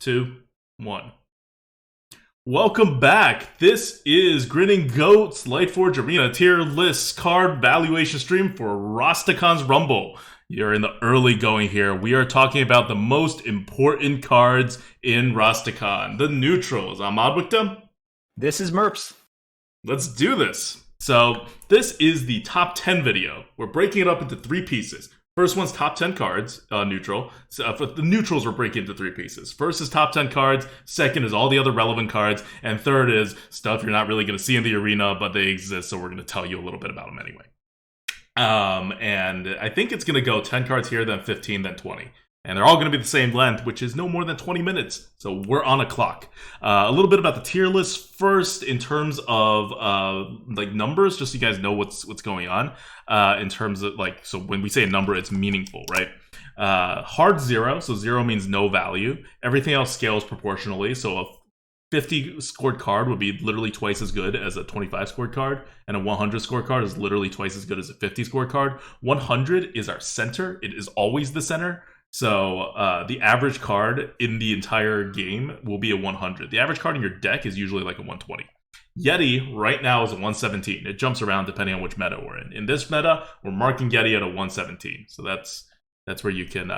2, 1. Welcome back. This is Grinning Goats Lightforge Arena tier list card valuation stream for Rastakhan's Rumble. You're in the early going here. We are talking about the most important cards in Rastakhan, the neutrals. I'm Adwictum. This is Merps. Let's do this. So this is the top 10 video. We're breaking it up into 3 pieces. First one's top 10 cards, neutral. So for the neutrals, we're breaking into 3 pieces. First is top 10 cards. Second is all the other relevant cards. And third is stuff you're not really going to see in the arena, but they exist, so we're going to tell you a little bit about them anyway. And I think it's going to go 10 cards here, then 15, then 20. And they're all going to be the same length, which is no more than 20 minutes. So we're on a clock. A little bit about the tier list first in terms of like numbers, just so you guys know what's going on. In terms of like, so when we say a number, it's meaningful, right? Hard 0, so 0 means no value. Everything else scales proportionally. So a 50 scored card would be literally twice as good as a 25 scored card, and a 100 scored card is literally twice as good as a 50 scored card. 100 is our center. It is always the center. So the average card in the entire game will be a 100. The average card in your deck is usually like a 120. Yeti right now is a 117. It jumps around depending on which meta we're in. In this meta, we're marking Yeti at a 117. So that's where you can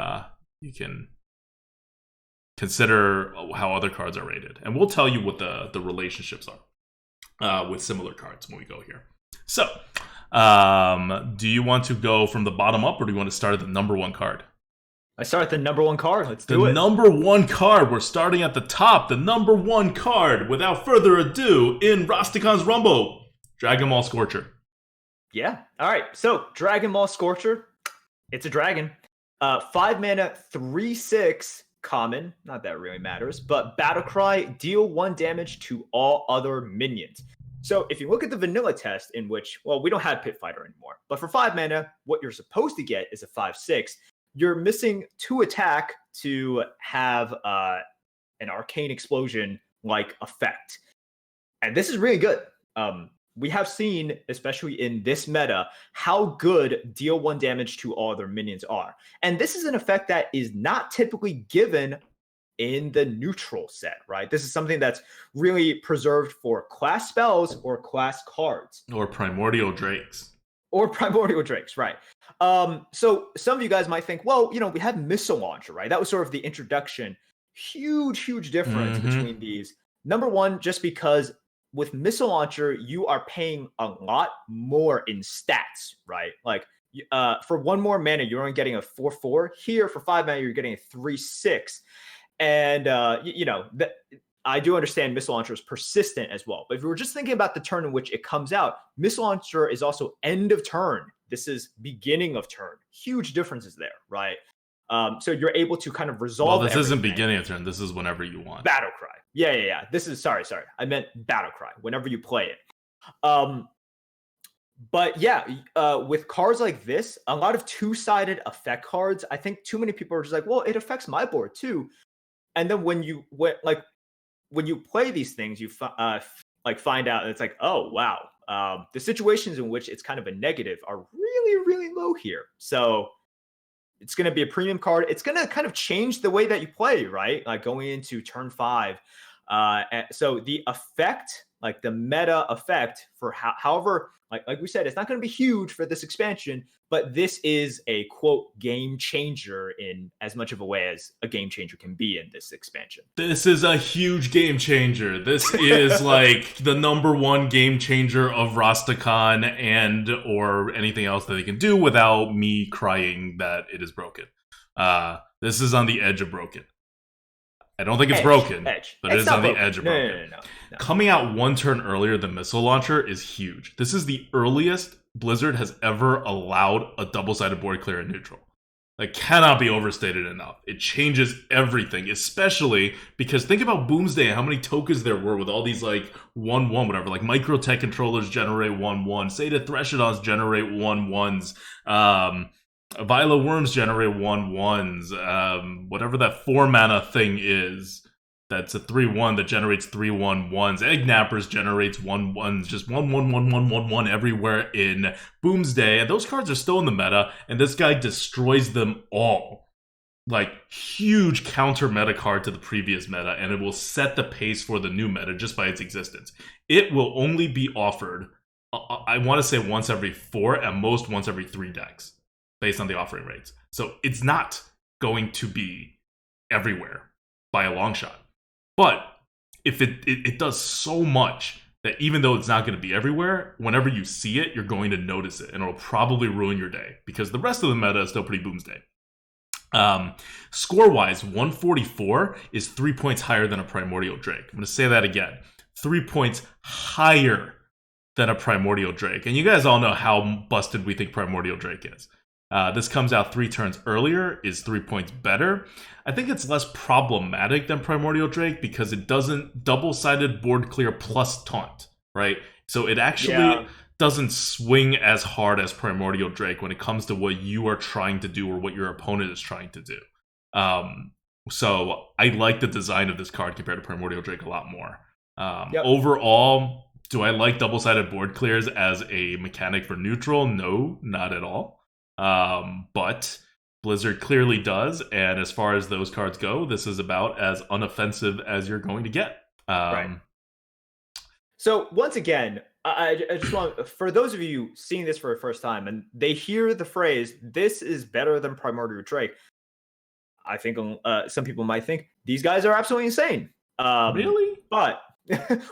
consider how other cards are rated. And we'll tell you what the relationships are with similar cards when we go here. So do you want to go from the bottom up, or do you want to start at the number 1 card? I start at the number 1 card. Let's do it. The number 1 card. We're starting at the top. The number 1 card, without further ado, in Rastakhan's Rumble, Dragon Ball Scorcher. Yeah. All right. So Dragon Ball Scorcher. It's a dragon. 5 mana, 3/6 common. Not that it really matters. But Battle Cry, deal 1 damage to all other minions. So if you look at the vanilla test, in which, well, we don't have Pit Fighter anymore. But for 5 mana, what you're supposed to get is a 5/6. You're missing 2 attack to have an arcane explosion like effect. And this is really good. We have seen, especially in this meta, how good deal 1 damage to all other minions are. And this is an effect that is not typically given in the neutral set, right? This is something that's really preserved for class spells or class cards. Or Primordial Drakes. Or Primordial Drakes, right. So some of you guys might think, well, we have Missile Launcher, right? That was sort of the introduction. Huge difference between these. Number 1, just because with Missile Launcher, you are paying a lot more in stats, right? Like for 1 more mana, you're only getting a 4/4. Here, for 5 mana, you're getting a 3/6. And, I do understand Missile Launcher is persistent as well. But if we were just thinking about the turn in which it comes out, Missile Launcher is also end of turn. This is beginning of turn. Huge differences there, right? So you're able to kind of resolve. Well, this isn't beginning of turn. This is whenever you want. Battle Cry. Yeah. This is sorry. I meant Battle Cry. Whenever you play it. But yeah, with cards like this, a lot of 2-sided effect cards. I think too many people are just like, well, it affects my board too. And then when you play these things, you find out it's like, oh wow, the situations in which it's kind of a negative are really low here. So it's going to be a premium card. It's going to kind of change the way that you play, right? Like going into turn 5. So the effect, like the meta effect for however, like we said, it's not going to be huge for this expansion, but this is a quote game changer in as much of a way as a game changer can be in this expansion. This is a huge game changer. This is like the number 1 game changer of Rastakhan and or anything else that they can do without me crying that it is broken. This is on the edge of broken. I don't think it's broken, but it is on the edge of broken. No. Coming out 1 turn earlier than Missile Launcher is huge. This is the earliest Blizzard has ever allowed a double-sided board clear in neutral. That cannot be overstated enough. It changes everything, especially because think about Boomsday and how many tokens there were with all these like 1/1 whatever. Like Microtech controllers generate 1/1. Seta Thresh generate 1/1s. Viola Worms generate 1/1s. Whatever that 4 mana thing is, that's a 3/1 that generates 3/1/1s. Egg Nappers generates 1/1s. Just 1/1/1/1/1/1 everywhere in Boomsday. And those cards are still in the meta, and this guy destroys them all. like huge counter meta card to the previous meta, and it will set the pace for the new meta just by its existence. It will only be offered, I want to say once every 4, at most once every 3 decks, based on the offering rates. So it's not going to be everywhere by a long shot. But if it does so much that even though it's not going to be everywhere, whenever you see it, you're going to notice it, and it'll probably ruin your day because the rest of the meta is still pretty boomsday. Score-wise, 144 is 3 points higher than a Primordial Drake. I'm going to say that again. 3 points higher than a Primordial Drake. And you guys all know how busted we think Primordial Drake is. This comes out 3 turns earlier, is 3 points better. I think it's less problematic than Primordial Drake because it doesn't double-sided board clear plus taunt, right? So it actually doesn't swing as hard as Primordial Drake when it comes to what you are trying to do or what your opponent is trying to do. So I like the design of this card compared to Primordial Drake a lot more. Overall, do I like double-sided board clears as a mechanic for neutral? No, not at all. But Blizzard clearly does, and as far as those cards go, this is about as unoffensive as you're going to get. Right. So once again, I just want, for those of you seeing this for the first time and they hear the phrase, this is better than Primordial Drake, I think some people might think these guys are absolutely insane. Really? But,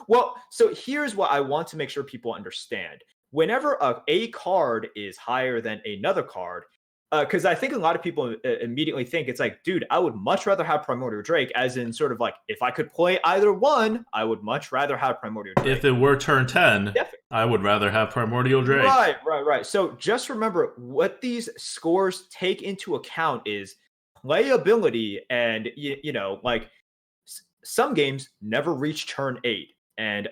well, so here's what I want to make sure people understand. Whenever a card is higher than another card, because I think a lot of people immediately think it's like, dude, I would much rather have Primordial Drake, as in sort of like, if I could play either one, I would much rather have Primordial Drake. If it were turn 10, I would rather have Primordial Drake. Right. So just remember, what these scores take into account is playability, and, you know, like, some games never reach turn 8, and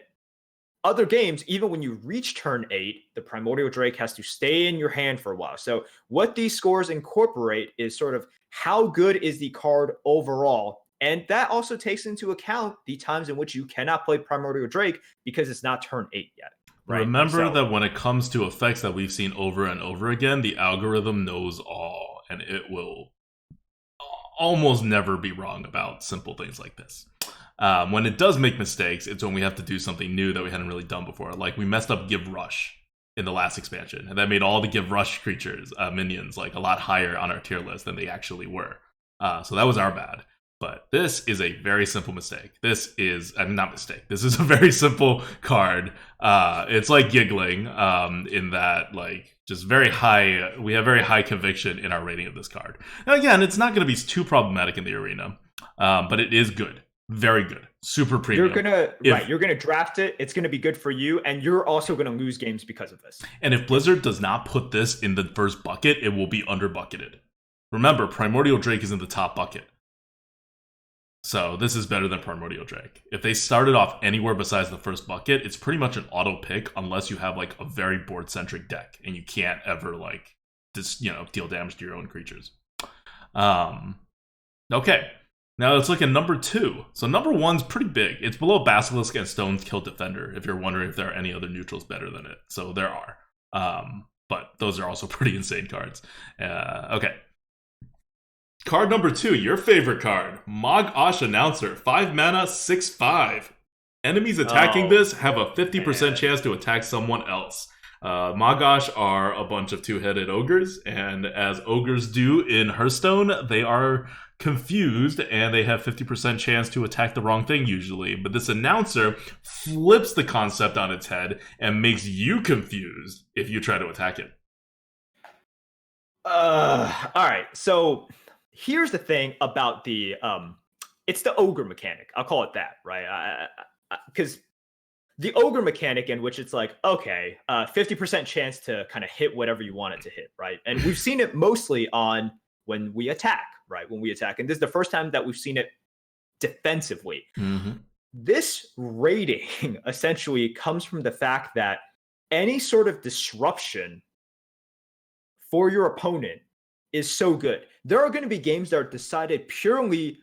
other games, even when you reach turn 8, the Primordial Drake has to stay in your hand for a while. So what these scores incorporate is sort of how good is the card overall. And that also takes into account the times in which you cannot play Primordial Drake because it's not turn 8 yet. Right? Remember that when it comes to effects that we've seen over and over again, the algorithm knows all, and it will almost never be wrong about simple things like this. When it does make mistakes, it's when we have to do something new that we hadn't really done before. Like, we messed up Give Rush in the last expansion, and that made all the Give Rush creatures, minions, like a lot higher on our tier list than they actually were. So that was our bad. But this is a very simple mistake. This is not mistake. This is a very simple card. It's like Giggling in that, like, just very high. We have very high conviction in our rating of this card. And again, it's not going to be too problematic in the arena, but it is good. Very good. Super premium. You're gonna draft it. It's gonna be good for you, and you're also gonna lose games because of this. And if Blizzard does not put this in the first bucket, it will be under bucketed. Remember, Primordial Drake is in the top bucket. So this is better than Primordial Drake. If they started off anywhere besides the first bucket, it's pretty much an auto pick unless you have like a very board centric deck and you can't ever like just, you know, deal damage to your own creatures. Okay. Now let's look at number 2. So number 1's pretty big. It's below Basilisk and Stone's Kill Defender, if you're wondering if there are any other neutrals better than it. So there are. But those are also pretty insane cards. Okay. Card number 2, your favorite card. Mog-Osh Announcer. 5 mana, 6/5. Enemies attacking this have a 50% chance to attack someone else. Mog-Osh are a bunch of 2-headed ogres, and as ogres do in Hearthstone, they are confused and they have 50% chance to attack the wrong thing usually. But this announcer flips the concept on its head and makes you confused if you try to attack it. All right. So here's the thing about the it's the ogre mechanic. I'll call it that, right? Because the ogre mechanic, in which it's like, okay, 50% chance to kind of hit whatever you want it to hit, right? And we've seen it mostly on when we attack, right? When we attack. And this is the first time that we've seen it defensively. Mm-hmm. This rating essentially comes from the fact that any sort of disruption for your opponent is so good. There are going to be games that are decided purely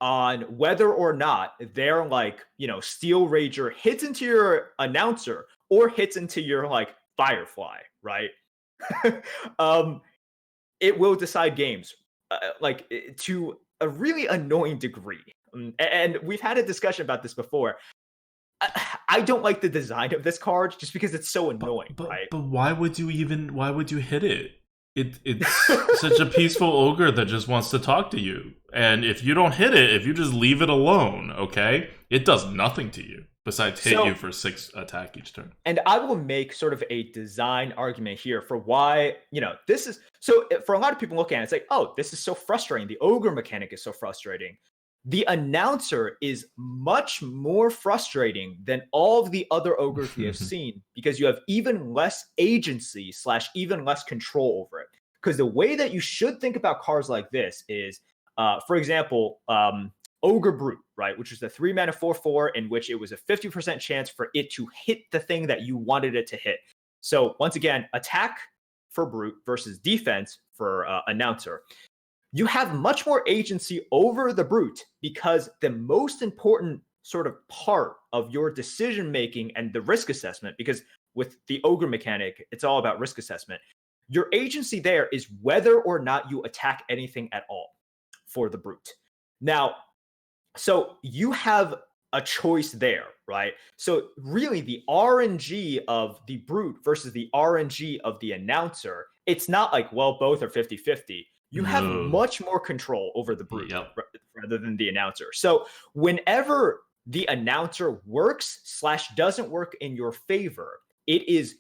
on whether or not their, like, you know, Steel Rager hits into your announcer or hits into your, like, Firefly, right? It will decide games. to a really annoying degree. And we've had a discussion about this before. I don't like the design of this card just because it's so annoying, right? But why would you hit it? It's such a peaceful ogre that just wants to talk to you. And if you don't hit it, if you just leave it alone, okay, it does nothing to you besides hit you for 6 attack each turn. And I will make sort of a design argument here for why, this is so for a lot of people looking at it, it's like, oh, this is so frustrating. The ogre mechanic is so frustrating. The announcer is much more frustrating than all of the other ogres we have seen because you have even less agency / even less control over it. Because the way that you should think about cards like this is, for example, Ogre Brute, right? Which was the 3-mana 4/4 in which it was a 50% chance for it to hit the thing that you wanted it to hit. So once again, attack for Brute versus defense for Announcer. You have much more agency over the Brute because the most important sort of part of your decision making and the risk assessment, because with the Ogre mechanic, it's all about risk assessment. Your agency there is whether or not you attack anything at all for the Brute. Now, so you have a choice there, right? So really the RNG of the Brute versus the RNG of the Announcer, it's not like, well, both are 50-50. You have much more control over the Brute rather than the Announcer. So whenever the Announcer works / doesn't work in your favor, it is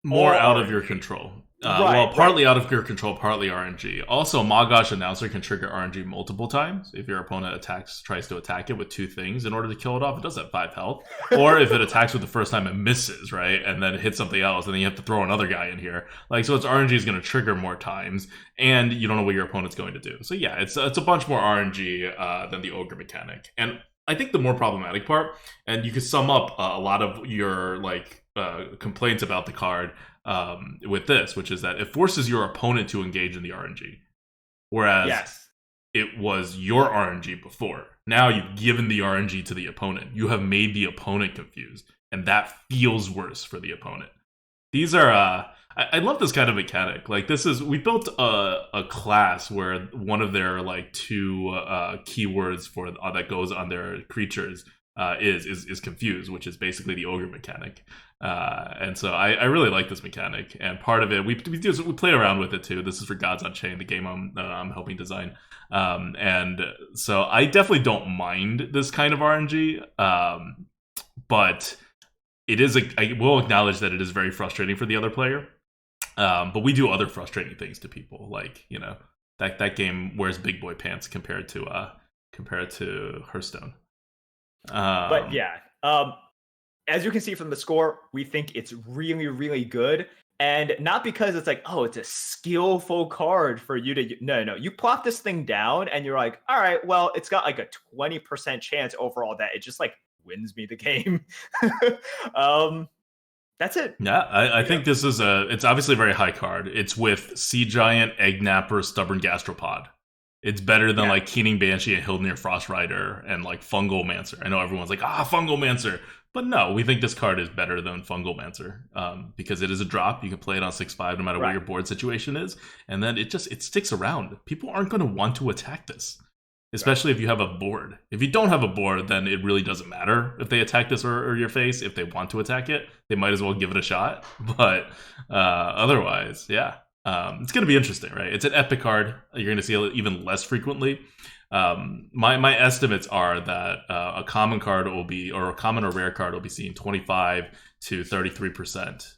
more out of your control. Partly out of your control, partly RNG. Also, Magash Announcer can trigger RNG multiple times. If your opponent tries to attack it with 2 things in order to kill it off, it does have 5 health. Or if it attacks with the first time, it misses, right? And then it hits something else, and then you have to throw another guy in here. So its RNG is going to trigger more times, and you don't know what your opponent's going to do. So yeah, it's a bunch more RNG than the Ogre mechanic. And I think the more problematic part, and you could sum up a lot of your complaints about the card with this, which is that it forces your opponent to engage in the RNG, whereas it was your RNG before. Now you've given the RNG to the opponent. You have made the opponent confused, and that feels worse for the opponent. These are I love this kind of mechanic. We built a class where one of their 2 keywords for that goes on their creatures is confused, which is basically the ogre mechanic. And so I really like this mechanic, and part of it we play around with it too. This is for Gods Unchained, the game I'm helping design, and so I definitely don't mind this kind of RNG, but it is I will acknowledge that it is very frustrating for the other player. But we do other frustrating things to people, that game wears big boy pants compared to Hearthstone. But yeah, as you can see from the score, we think it's really, really good. And not because it's like, oh, it's a skillful card for you to... No. You plop this thing down and you're like, all right, well, it's got a 20% chance overall that it just wins me the game. That's it. Yeah, I think this is it's obviously a very high card. It's with Sea Giant, Egg Napper, Stubborn Gastropod. It's better than Keening Banshee and Hildnir Frostrider and Fungal Mancer. I know everyone's like, Fungal Mancer. But no, we think this card is better than Fungal Mancer because it is a drop. You can play it on 6/5 no matter what your board situation is. And then it sticks around. People aren't going to want to attack this, especially if you have a board. If you don't have a board, then it really doesn't matter if they attack this or your face. If they want to attack it, they might as well give it a shot. But otherwise, yeah. It's going to be interesting, right? It's an epic card. You're going to see it even less frequently. My estimates are that a common card will be, or a common or rare card will be seen 25 to 33%.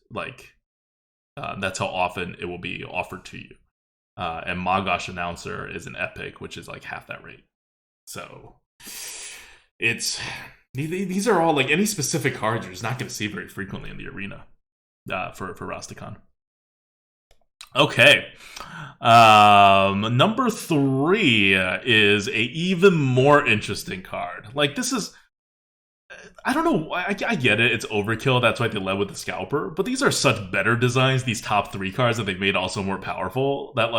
That's how often it will be offered to you. And Magash Announcer is an epic, which is half that rate. So these are all any specific cards you're just not going to see very frequently in the arena for Rastakhan. Okay. Number 3 is a even more interesting card. This is... I don't know. I get it. It's overkill. That's why they led with the Scalper. But these are such better designs, these top 3 cards, that they've made also more powerful, that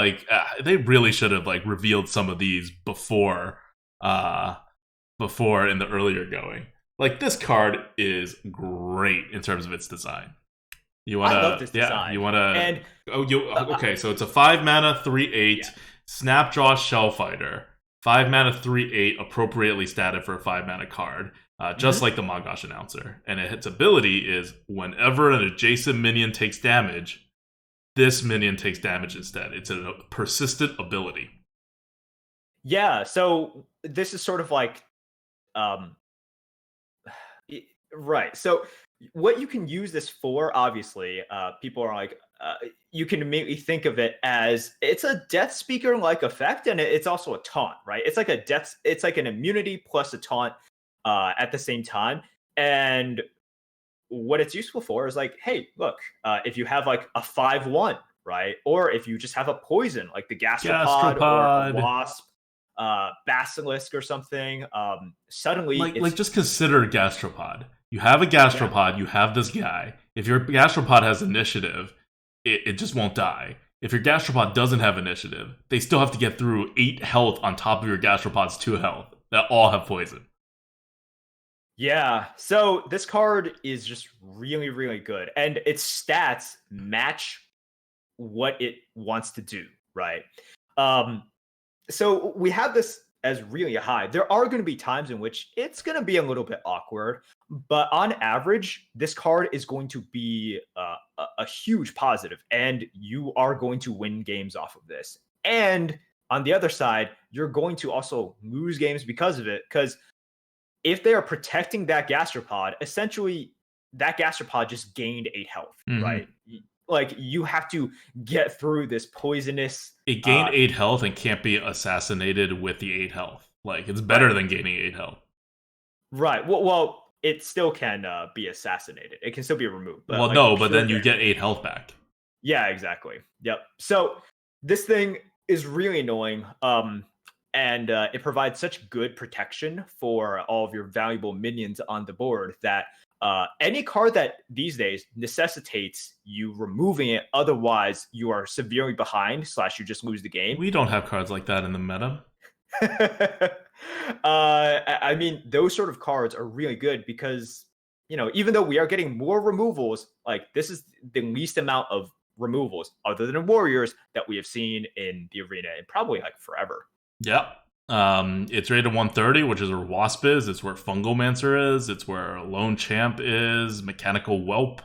they really should have revealed some of these before in the earlier going. This card is great in terms of its design. I love this design. You want to... Okay, so it's a 5 mana, 3/8. Snapjaw Shellfighter, 5 mana 3/8, appropriately statted for a 5 mana card, just like the Magash Announcer. And its ability is whenever an adjacent minion takes damage, this minion takes damage instead. It's a persistent ability. Yeah, so this is sort of like um right. So what you can use this for, obviously, people are like, you can immediately think of it as it's a Death Speaker like effect, and it's also a taunt, right? It's like it's like an immunity plus a taunt at the same time. And what it's useful for is like, hey, look, if you have like a 5/1, right, or if you just have a poison like the gastropod or a Gastropod. wasp, basilisk or something, suddenly Like it's just consider Gastropod. You have a yeah. Gastropod, you have this guy. If your Gastropod has initiative, it just won't die. If your Gastropod doesn't have initiative, they still have to get through 8 health on top of your Gastropod's 2 health that all have poison. Yeah. So this card is just really, really good. And its stats match what it wants to do, right? Um, so we have this as really high. There are going to be times in which it's going to be a little bit awkward, but on average, this card is going to be a huge positive, and you are going to win games off of this. And on the other side, you're going to also lose games because of it, because if they are protecting that gastropod, essentially that gastropod just gained 8 health, Mm-hmm. right? Like you have to get through this poisonous. It gained 8 health and can't be assassinated with the 8 health. Like, it's better Right, than gaining 8 health. right. Well, it still can be assassinated. It can still be removed, but Well, like no, but pure then you damage. get 8 health back. Yeah, exactly. Yep. So this thing is really annoying. And it provides such good protection for all of your valuable minions on the board that any card that these days necessitates you removing it, otherwise you are severely behind / you just lose the game. We don't have cards like that in the meta. I mean, those sort of cards are really good because, even though we are getting more removals, like this is the least amount of removals other than warriors that we have seen in the arena in probably like forever. Yep. It's rated 130, which is where Wasp is. It's where Fungalmancer is. It's where Lone Champ is. Mechanical Whelp,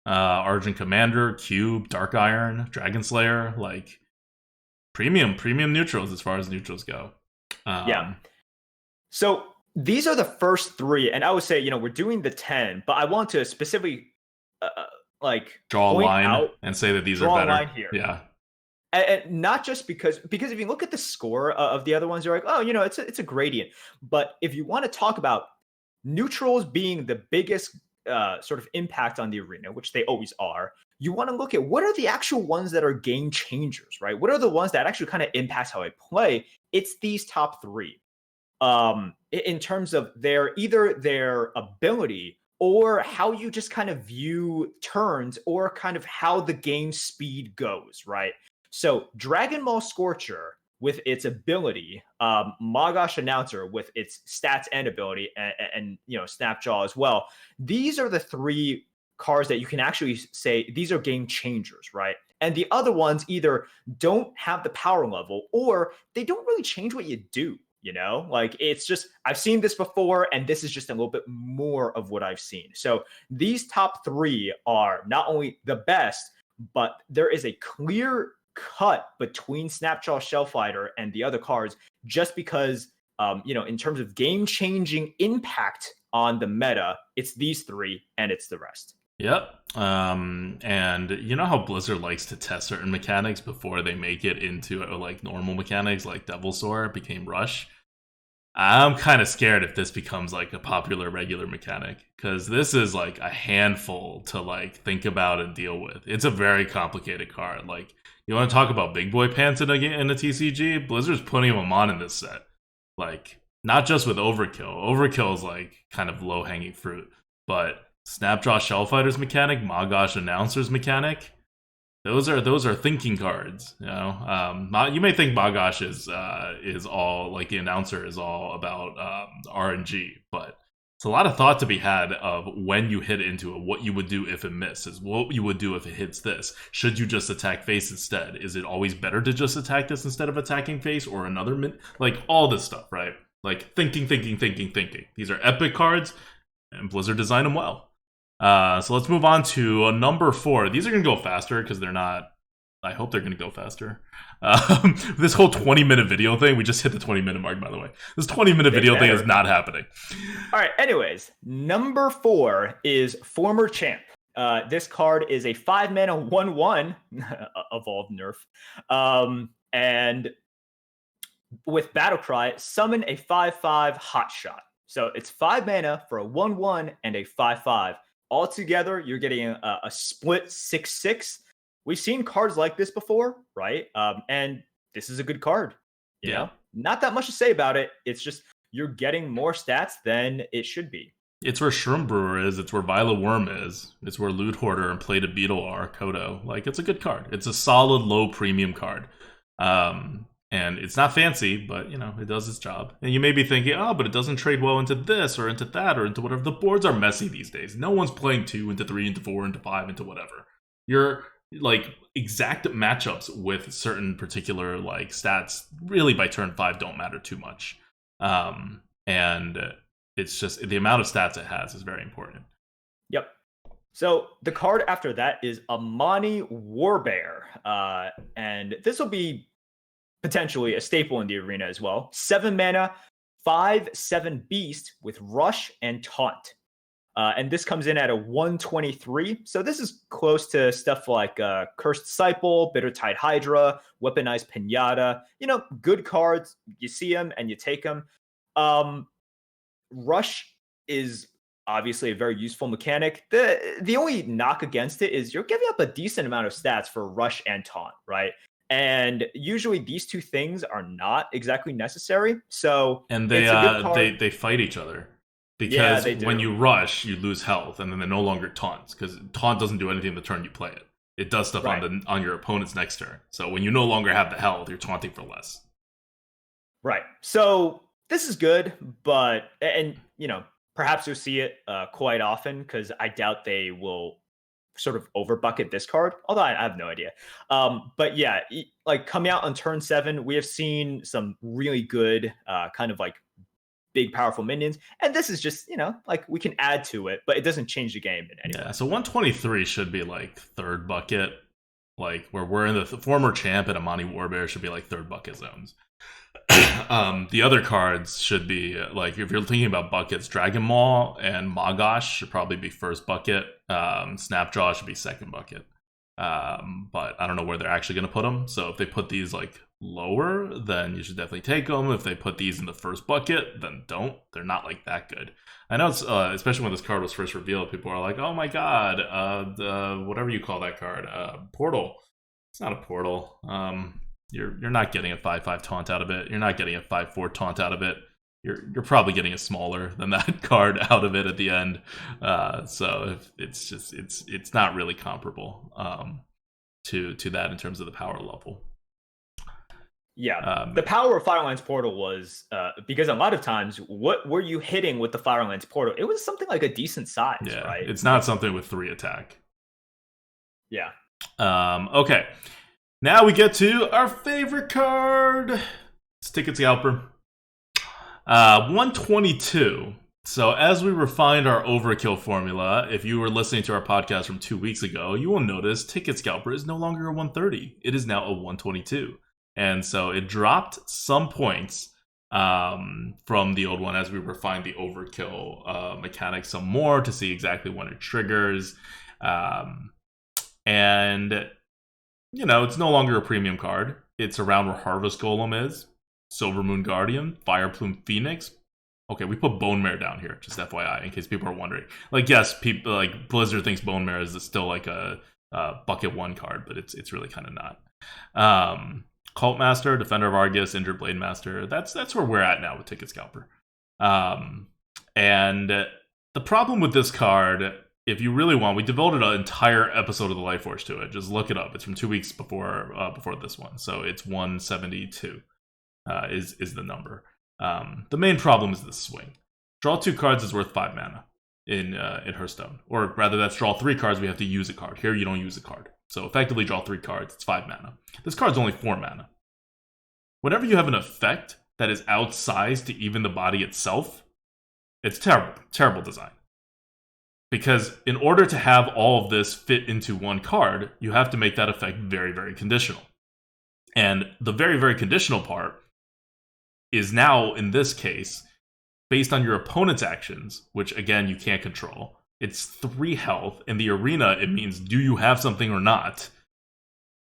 Argent Commander, Cube, Dark Iron, Dragon Slayer. Like, premium neutrals as far as neutrals go. Yeah. So these are the first three, and I would say, we're doing the 10, but I want to specifically like Draw a point line out, and say that these are draw a better. line here. Yeah. And not just because if you look at the score of the other ones, you're like, oh, it's a gradient. But if you want to talk about neutrals being the biggest sort of impact on the arena, which they always are, you want to look at what are the actual ones that are game changers, right? What are the ones that actually kind of impact how I play? It's these top three. In terms of either their ability or how you just kind of view turns or kind of how the game speed goes, right? So Dragon Ball Scorcher with its ability, Magash Announcer with its stats and ability, and Snapjaw as well. These are the three cards that you can actually say these are game changers, right? And the other ones either don't have the power level or they don't really change what you do. Like it's just I've seen this before, and this is just a little bit more of what I've seen. So these top three are not only the best, but there is a clear cut between Snapjaw Shellfighter and the other cards just because in terms of game-changing impact on the meta, it's these three and it's the rest. Yep. And you know how Blizzard likes to test certain mechanics before they make it into like normal mechanics, like Devil Soar became Rush. I'm kind of scared if this becomes like a popular regular mechanic, because this is like a handful to like think about and deal with. It's a very complicated card. Like, you want to talk about big boy pants in a TCG? Blizzard's putting them on in this set. Like, not just with Overkill. Overkill is like kind of low hanging fruit, but Snapjaw Shellfighter's mechanic, Magash Announcer's mechanic, those are thinking cards. You may think Magash is all like the announcer is all about RNG, but It's a lot of thought to be had of when you hit into it, what you would do if it misses, what you would do if it hits this. Should you just attack face instead? Is it always better to just attack this instead of attacking face or another like all this stuff, right? Like thinking. These are epic cards, and Blizzard designed them well. So let's move on to number 4. These are going to go faster because they're not. I hope they're going to go faster. This whole 20-minute video thing, we just hit the 20-minute mark, by the way. This 20-minute video thing is not happening. All right, anyways, number 4 is Former Champ. This card is a 5-mana 1/1, evolved nerf. And with Battlecry, summon a 5/5 Hotshot. So it's 5 mana for a 1/1 and a 5/5. Altogether, you're getting a split 6/6. We've seen cards like this before, right? And this is a good card. You know, not that much to say about it. It's just you're getting more stats than it should be. It's where Shroom Brewer is. It's where Violet Worm is. It's where Loot Hoarder and Plated Beetle are. Kodo. Like, it's a good card. It's a solid, low premium card. And it's not fancy, but, you know, it does its job. And you may be thinking, oh, but it doesn't trade well into this or into that or into whatever. The boards are messy these days. No one's playing 2 into 3 into 4 into 5 into whatever. You're like exact matchups with certain particular like stats really by turn 5 don't matter too much. And it's just the amount of stats it has is very important. Yep. So the card after that is Amani Warbear. And this will be potentially a staple in the arena as well. 7 mana, 5/7 beast with rush and taunt. And this comes in at a 123. So this is close to stuff like Cursed Disciple, Bittertide Hydra, Weaponized Pinata. You know, good cards. You see them and you take them. Rush is obviously a very useful mechanic. The only knock against it is you're giving up a decent amount of stats for Rush and Taunt, right? And usually these two things are not exactly necessary. So and they fight each other. Because when you rush, you lose health, and then they're no longer taunts. Because taunt doesn't do anything the turn you play it. It does stuff on your opponent's next turn. So when you no longer have the health, you're taunting for less. Right. So this is good, but and you know perhaps you'll see it quite often because I doubt they will sort of overbucket this card. Although I have no idea. But yeah, like coming out on turn 7, we have seen some really good kind of like big powerful minions, and this is just, you know, like we can add to it, but it doesn't change the game in any way. Yeah, so 123 should be like third bucket, like where we're in the former champ and Amani Warbear should be like third bucket zones. The other cards should be like, if you're thinking about buckets, Dragon Maul and Magash should probably be first bucket. Snapjaw should be second bucket. But I don't know where they're actually going to put them. So if they put these like lower, then you should definitely take them. If they put these in the first bucket, then don't. They're not like that good. I know it's especially when this card was first revealed, people are like, "Oh my god, whatever you call that card, portal." It's not a portal. You're not getting a 5/5 taunt out of it. You're not getting a 5/4 taunt out of it. You're probably getting a smaller than that card out of it at the end. So it's not really comparable to that in terms of the power level. Yeah, the power of Firelands Portal was because a lot of times, what were you hitting with the Firelands Portal? It was something like a decent size, right? It's not something with 3 attack. Yeah. Okay. Now we get to our favorite card. It's Ticket Scalper. 122. So as we refined our overkill formula, if you were listening to our podcast from 2 weeks ago, you will notice Ticket Scalper is no longer a 130. It is now a 122. And so it dropped some points from the old one as we refined the overkill mechanics some more to see exactly when it triggers. And, you know, it's no longer a premium card. It's around where Harvest Golem is, Silver Moon Guardian, Fire Plume Phoenix. Okay, we put Bone Mare down here, just FYI, in case people are wondering. Like, yes, people like Blizzard thinks Bone Mare is still like a bucket 1 card, but it's really kind of not. Cult Master, Defender of Argus, Injured Blade Master. That's where we're at now with Ticket Scalper. And the problem with this card, if you really want, we devoted an entire episode of the Life Force to it. Just look it up. It's from 2 weeks before this one, so it's 172 is the number. The main problem is the swing. Draw 2 cards is worth 5 mana in Hearthstone. Or rather, that's draw 3 cards, we have to use a card. Here, you don't use a card. So effectively draw 3 cards, it's 5 mana. This card's only 4 mana. Whenever you have an effect that is outsized to even the body itself, it's terrible. Terrible design. Because in order to have all of this fit into one card, you have to make that effect very, very conditional. And the very, very conditional part is now, in this case, based on your opponent's actions, which again, you can't control. It's 3 health. In the arena, it means do you have something or not?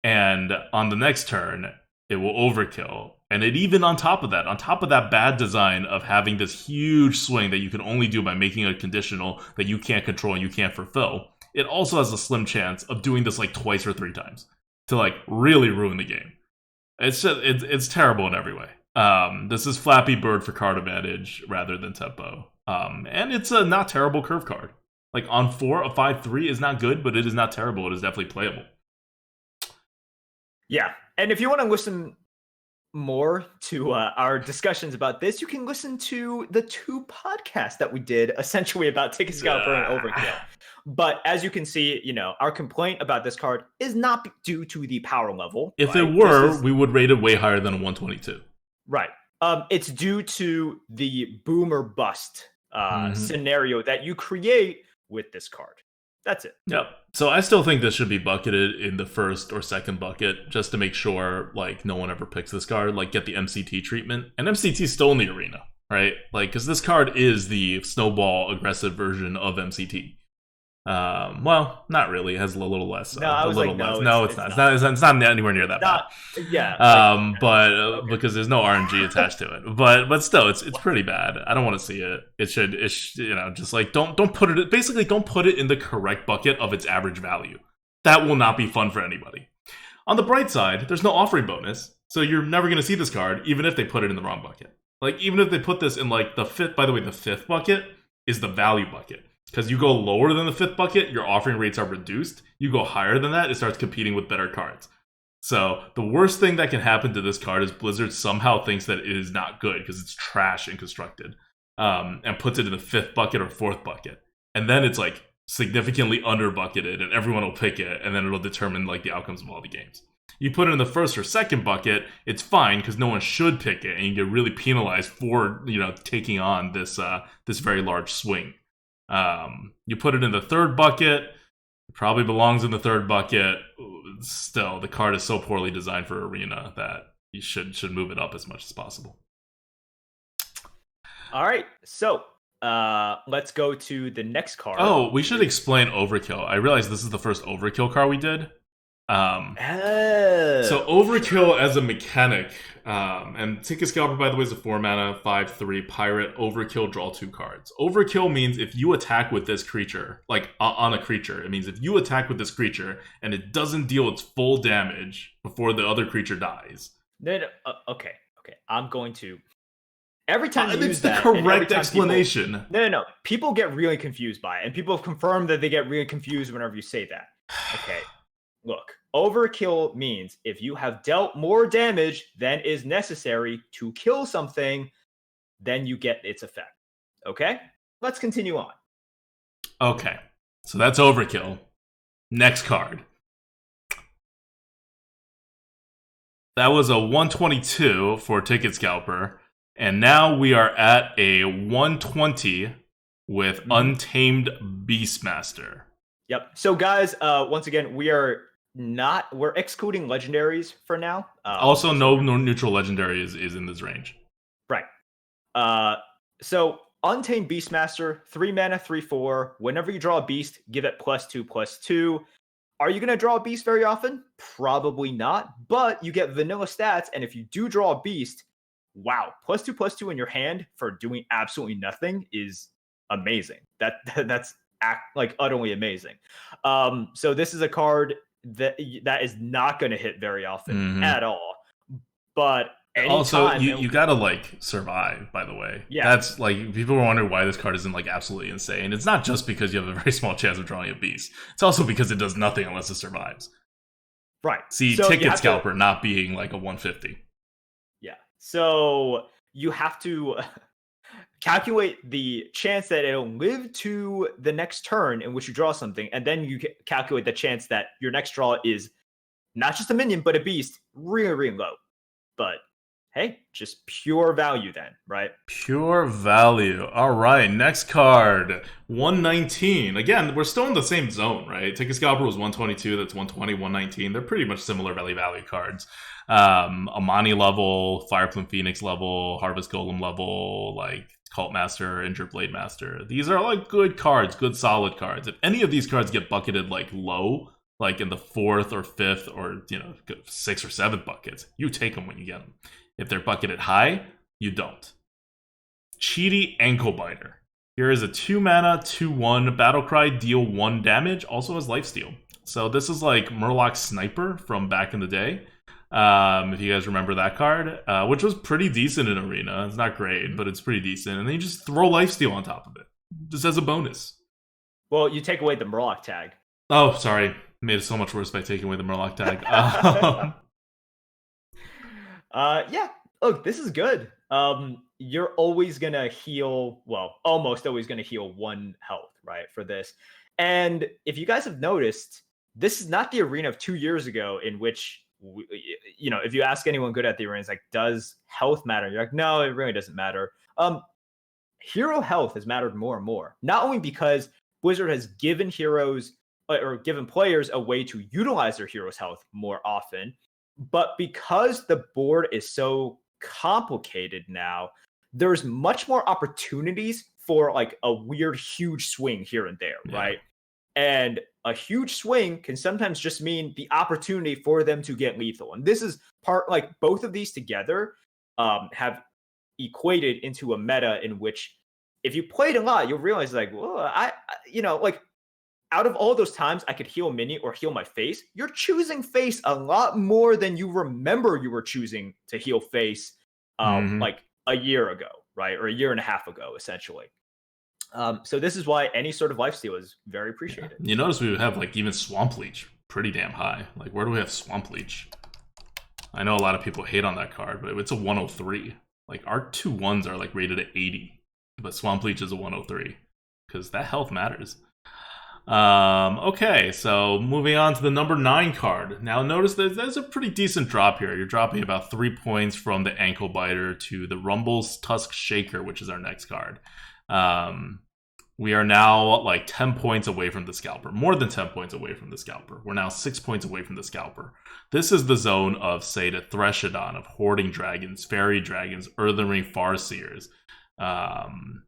And on the next turn, it will overkill. And it even on top of that bad design of having this huge swing that you can only do by making a conditional that you can't control and you can't fulfill, it also has a slim chance of doing this like twice or 3 times to like really ruin the game. It's terrible in every way. This is Flappy Bird for card advantage rather than tempo. And it's a not terrible curve card. Like on 4, a 5/3 is not good, but it is not terrible. It is definitely playable. Yeah, and if you want to listen more to our discussions about this, you can listen to the 2 podcasts that we did essentially about Ticket Scalper and Overkill. But as you can see, our complaint about this card is not due to the power level. If it were, we would rate it way higher than a 122. Right. It's due to the boom or bust scenario that you create with this card. That's it. Yep. So I still think this should be bucketed in the first or second bucket just to make sure like no one ever picks this card, like get the MCT treatment. And MCT is still in the arena, right? Like, because this card is the snowball aggressive version of MCT. Well, not really. It has a little less. No, I was a little like, less. no, It's not. It's not anywhere near that bad. Yeah. But because there's no RNG attached to it. But still, it's pretty bad. I don't want to see it. It should just like don't put it. Basically, don't put it in the correct bucket of its average value. That will not be fun for anybody. On the bright side, there's no offering bonus, so you're never going to see this card, even if they put it in the wrong bucket. Like even if they put this in like the fifth. By the way, the 5th bucket is the value bucket. Because you go lower than the 5th bucket, your offering rates are reduced. You go higher than that, it starts competing with better cards. So the worst thing that can happen to this card is Blizzard somehow thinks that it is not good because it's trash and constructed, and puts it in the 5th bucket or 4th bucket. And then it's like significantly under bucketed and everyone will pick it and then it'll determine like the outcomes of all the games. You put it in the 1st or 2nd bucket, it's fine because no one should pick it and you get really penalized for taking on this very large swing. You put it in the 3rd bucket, it probably belongs in the 3rd bucket. Still, the card is so poorly designed for arena that you should move it up as much as possible. All right, so let's go to the next card. Oh, we should explain Overkill. I realize this is the first Overkill card we did. So Overkill as a mechanic, and Ticket Scalper, by the way, is a 4 mana, 5/3 pirate. Overkill, draw 2 cards. Overkill means if you attack with this creature, like on a creature, it means if you attack with this creature and it doesn't deal its full damage before the other creature dies. No, okay. I'm going to. Every time you use the that, correct explanation. No. People get really confused by it, and people have confirmed that they get really confused whenever you say that. Okay, look. Overkill means if you have dealt more damage than is necessary to kill something, then you get its effect. Okay? Let's continue on. Okay. So that's Overkill. Next card. That was a 122 for Ticket Scalper. And now we are at a 120 with Untamed Beastmaster. Yep. So guys, once again, we're excluding legendaries for now. Also, no neutral legendary is in this range. Right. So Untamed Beastmaster, 3 mana, 3/4. Whenever you draw a beast, give it +2/+2. Are you going to draw a beast very often? Probably not, but you get vanilla stats, and if you do draw a beast, wow, +2/+2 in your hand for doing absolutely nothing is amazing. That's like utterly amazing. So this is a card that is not going to hit very often at all. But also, you gotta like survive. By the way, yeah, that's like people were wondering why this card isn't like absolutely insane. It's not just because you have a very small chance of drawing a beast. It's also because it does nothing unless it survives. Right. See, so Ticket Scalper not being like a 150. Yeah. So you have to calculate the chance that it'll live to the next turn in which you draw something, and then you calculate the chance that your next draw is not just a minion but a beast, really, really low. But hey, just pure value then, right? Pure value. All right, next card, 119. Again, we're still in the same zone, right? Ticket Scalper was 122, that's 120, 119. They're pretty much similar value cards. Amani level, Fireplume Phoenix level, Harvest Golem level, like Cult Master, Injured Blade Master. These are like good cards, good solid cards. If any of these cards get bucketed like low, like in the 4th or 5th or 6th or 7th buckets, you take them when you get them. If they're bucketed high, you don't. Cheaty Ankle Biter. Here is a 2-mana, 2/1 Battlecry, deal 1 damage, also has lifesteal. So this is like Murloc Sniper from back in the day. If you guys remember that card, which was pretty decent in Arena. It's not great, but it's pretty decent. And then you just throw lifesteal on top of it, just as a bonus. Well, you take away the Murloc tag. Oh, sorry. Made it so much worse by taking away the Murloc tag. Yeah, look, this is good. You're always gonna heal, well, almost always gonna heal 1 health, right, for this. And if you guys have noticed, this is not the Arena of 2 years ago in which, if you ask anyone good at the Arena, it's like, does health matter? You're like, no, it really doesn't matter. Hero health has mattered more and more, not only because Blizzard has given heroes or given players a way to utilize their heroes' health more often, but because the board is so complicated now, there's much more opportunities for like a weird, huge swing here and there, right? And a huge swing can sometimes just mean the opportunity for them to get lethal. And this is part, like, both of these together have equated into a meta in which if you played a lot, you'll realize like, well, like, out of all those times I could heal mini or heal my face, you're choosing face a lot more than you remember you were choosing to heal face like a year ago, right? Or a year and a half ago, essentially. So this is why any sort of lifesteal is very appreciated. You notice we have like even Swamp Leech pretty damn high. Like, where do we have Swamp Leech? I know a lot of people hate on that card, but it's a 103. Like, our 2/1s are like rated at 80, but Swamp Leech is a 103 because that health matters. Okay, so moving on to the number 9 card. Now notice there's a pretty decent drop here. You're dropping about 3 points from the Ankle Biter to the Rumble's Tusk Shaker, which is our next card. We are now like 10 points away from the Scalper. More than 10 points away from the Scalper. We're now 6 points away from the Scalper. This is the zone of, say, the Threshodon, of Hoarding Dragons, Fairy Dragons, Earthen Ring Farseers.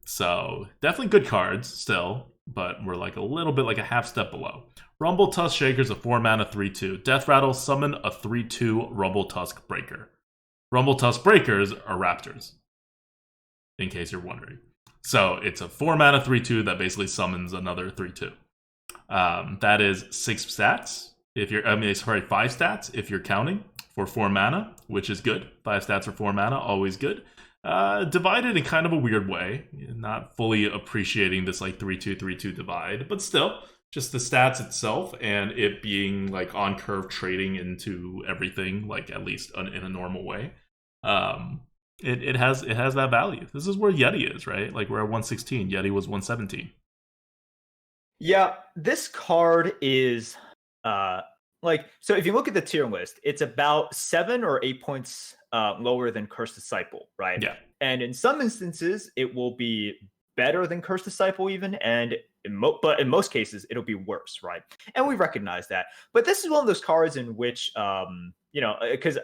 So definitely good cards still, but we're like a little bit like a half step below. Rumble Tusk Shaker's a 4-mana 3/2. Death Rattle, summon a 3/2 Rumble Tusk Breaker. Rumble Tusk Breakers are Raptors, in case you're wondering. So it's a 4-mana 3/2 that basically summons another 3/2. That is 6 stats. If you're, 5 stats if you're counting for 4 mana, which is good. 5 stats for 4 mana, always good. Divided in kind of a weird way, not fully appreciating this like 3/2 3/2 divide, but still, just the stats itself and it being like on curve trading into everything, like at least in a normal way. It has that value. This is where Yeti is, right? Like, we're at 116. Yeti was 117. Yeah, this card is so if you look at the tier list, it's about 7 or 8 points lower than Cursed Disciple, right? Yeah. And in some instances, it will be better than Cursed Disciple even, and but in most cases, it'll be worse, right? And we recognize that. But this is one of those cards in which, because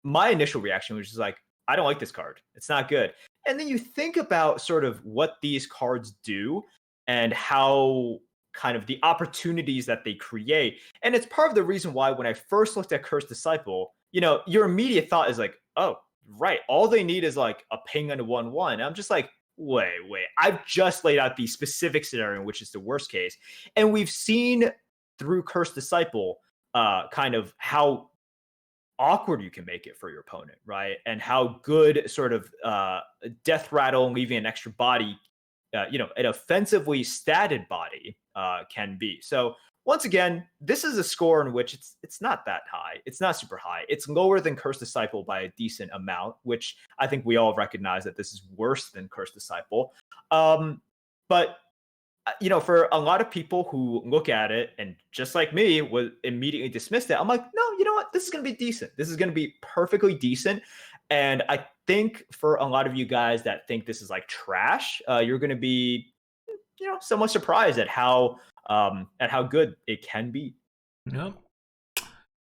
my initial reaction was just like, I don't like this card. It's not good. And then you think about sort of what these cards do and how kind of the opportunities that they create. And it's part of the reason why when I first looked at Cursed Disciple, your immediate thought is like, oh, right. All they need is like a ping and a 1/1. And I'm just like, wait. I've just laid out the specific scenario, which is the worst case. And we've seen through Cursed Disciple kind of how awkward you can make it for your opponent, right? And how good sort of Death Rattle leaving an extra body, an offensively statted body can be. So once again, this is a score in which it's not that high. It's not super high. It's lower than Cursed Disciple by a decent amount, which I think we all recognize that this is worse than Cursed Disciple. But for a lot of people who look at it and just like me would immediately dismiss it, I'm like, no, you know what? This is going to be decent. This is going to be perfectly decent. And I think for a lot of you guys that think this is like trash, you're going to be, somewhat surprised at how good it can be. Yep.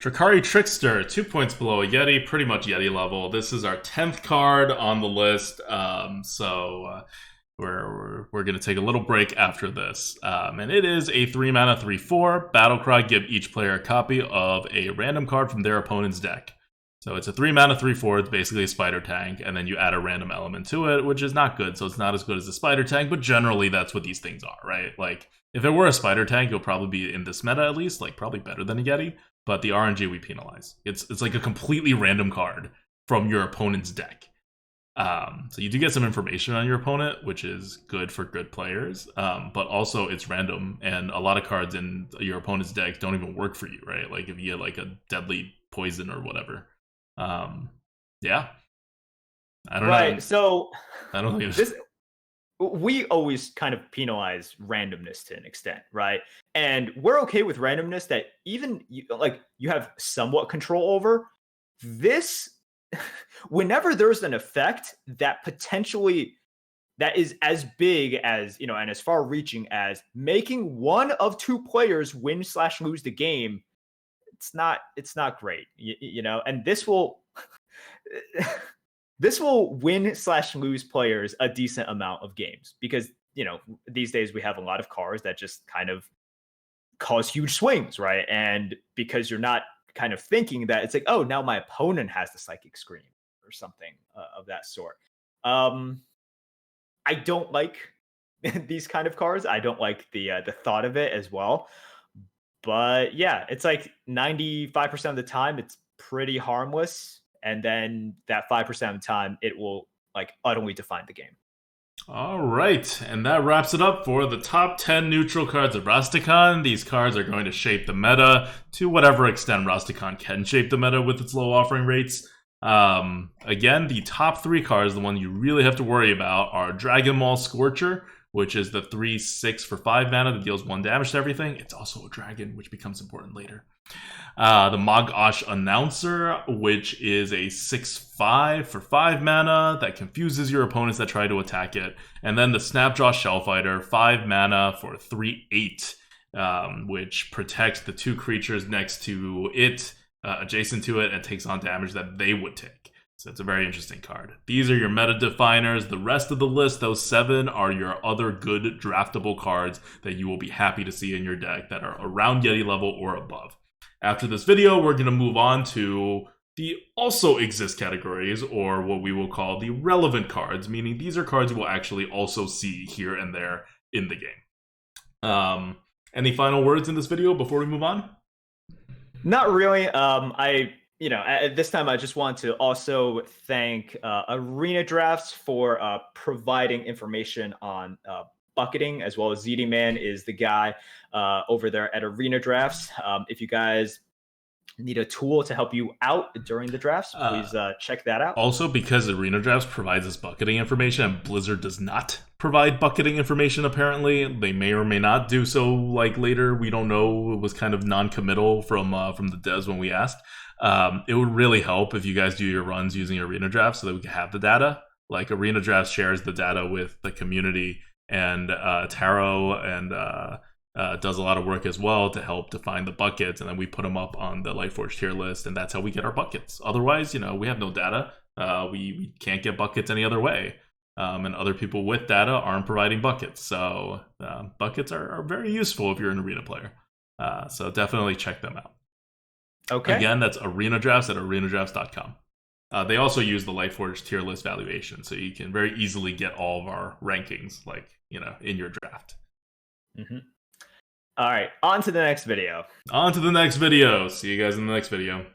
Drakari Trickster, 2 points below a Yeti, pretty much Yeti level. This is our 10th card on the list, so we're going to take a little break after this. And it is a 3-mana 3/4 Battlecry. Give each player a copy of a random card from their opponent's deck. So it's a 3-mana 3/4. It's basically a spider tank, and then you add a random element to it, which is not good. So it's not as good as a spider tank, but generally that's what these things are, right? Like, if it were a spider tank, it'll probably be in this meta at least, like probably better than a Yeti. But the RNG we penalize. It's like a completely random card from your opponent's deck. So you do get some information on your opponent, which is good for good players. But also it's random, and a lot of cards in your opponent's deck don't even work for you, right? Like if you get like a deadly poison or whatever. Yeah. I don't know. Right. So I don't think it's... we always kind of penalize randomness to an extent, right? And we're okay with randomness that even you have somewhat control over. This, whenever there's an effect that potentially that is as big as, and as far reaching as making one of two players win/lose the game, it's not great, and this will this will win/lose players a decent amount of games because, these days we have a lot of cards that just kind of cause huge swings, right? And because you're not kind of thinking that it's like, oh, now my opponent has the Psychic Scream or something of that sort. I don't like these kind of cards. I don't like the thought of it as well. But yeah, it's like 95% of the time it's pretty harmless, and then that 5% of the time it will like utterly define the game. All right, and that wraps it up for the top 10 neutral cards of Rastakhan. These cards are going to shape the meta to whatever extent Rastakhan can shape the meta with its low offering rates. Again, the top 3 cards, the one you really have to worry about, are Dragon Maul Scorcher, which is the 3/6 for 5 mana that deals 1 damage to everything. It's also a dragon, which becomes important later. The Mag-Osh Announcer, which is a 6/5 for 5 mana that confuses your opponents that try to attack it. And then the Snapjaw Shellfighter, 5 mana for 3/8, which protects the 2 creatures next to it, adjacent to it, and takes on damage that they would take. So it's a very interesting card. These are your meta definers. The rest of the list, those 7, are your other good draftable cards that you will be happy to see in your deck that are around Yeti level or above. After this video, we're going to move on to the also exist categories, or what we will call the relevant cards, meaning these are cards you will actually also see here and there in the game. Any final words in this video before we move on? Not really. At this time, I just want to also thank Arena Drafts for providing information on bucketing, as well as ZD Man is the guy over there at Arena Drafts. If you guys need a tool to help you out during the drafts, please check that out. Also, because Arena Drafts provides us bucketing information and Blizzard does not provide bucketing information, apparently, they may or may not do so like later. We don't know. It was kind of non-committal from the devs when we asked. It would really help if you guys do your runs using Arena Drafts so that we can have the data. Like, Arena Drafts shares the data with the community, and Taro and does a lot of work as well to help define the buckets, and then we put them up on the Lightforge tier list, and that's how we get our buckets. Otherwise, we have no data. We can't get buckets any other way, and other people with data aren't providing buckets. So buckets are very useful if you're an Arena player. So definitely check them out. Okay. Again, that's Arena Drafts at arenadrafts.com. They also use the Lightforge tier list valuation, so you can very easily get all of our rankings, in your draft. Mm-hmm. All right, on to the next video. On to the next video. See you guys in the next video.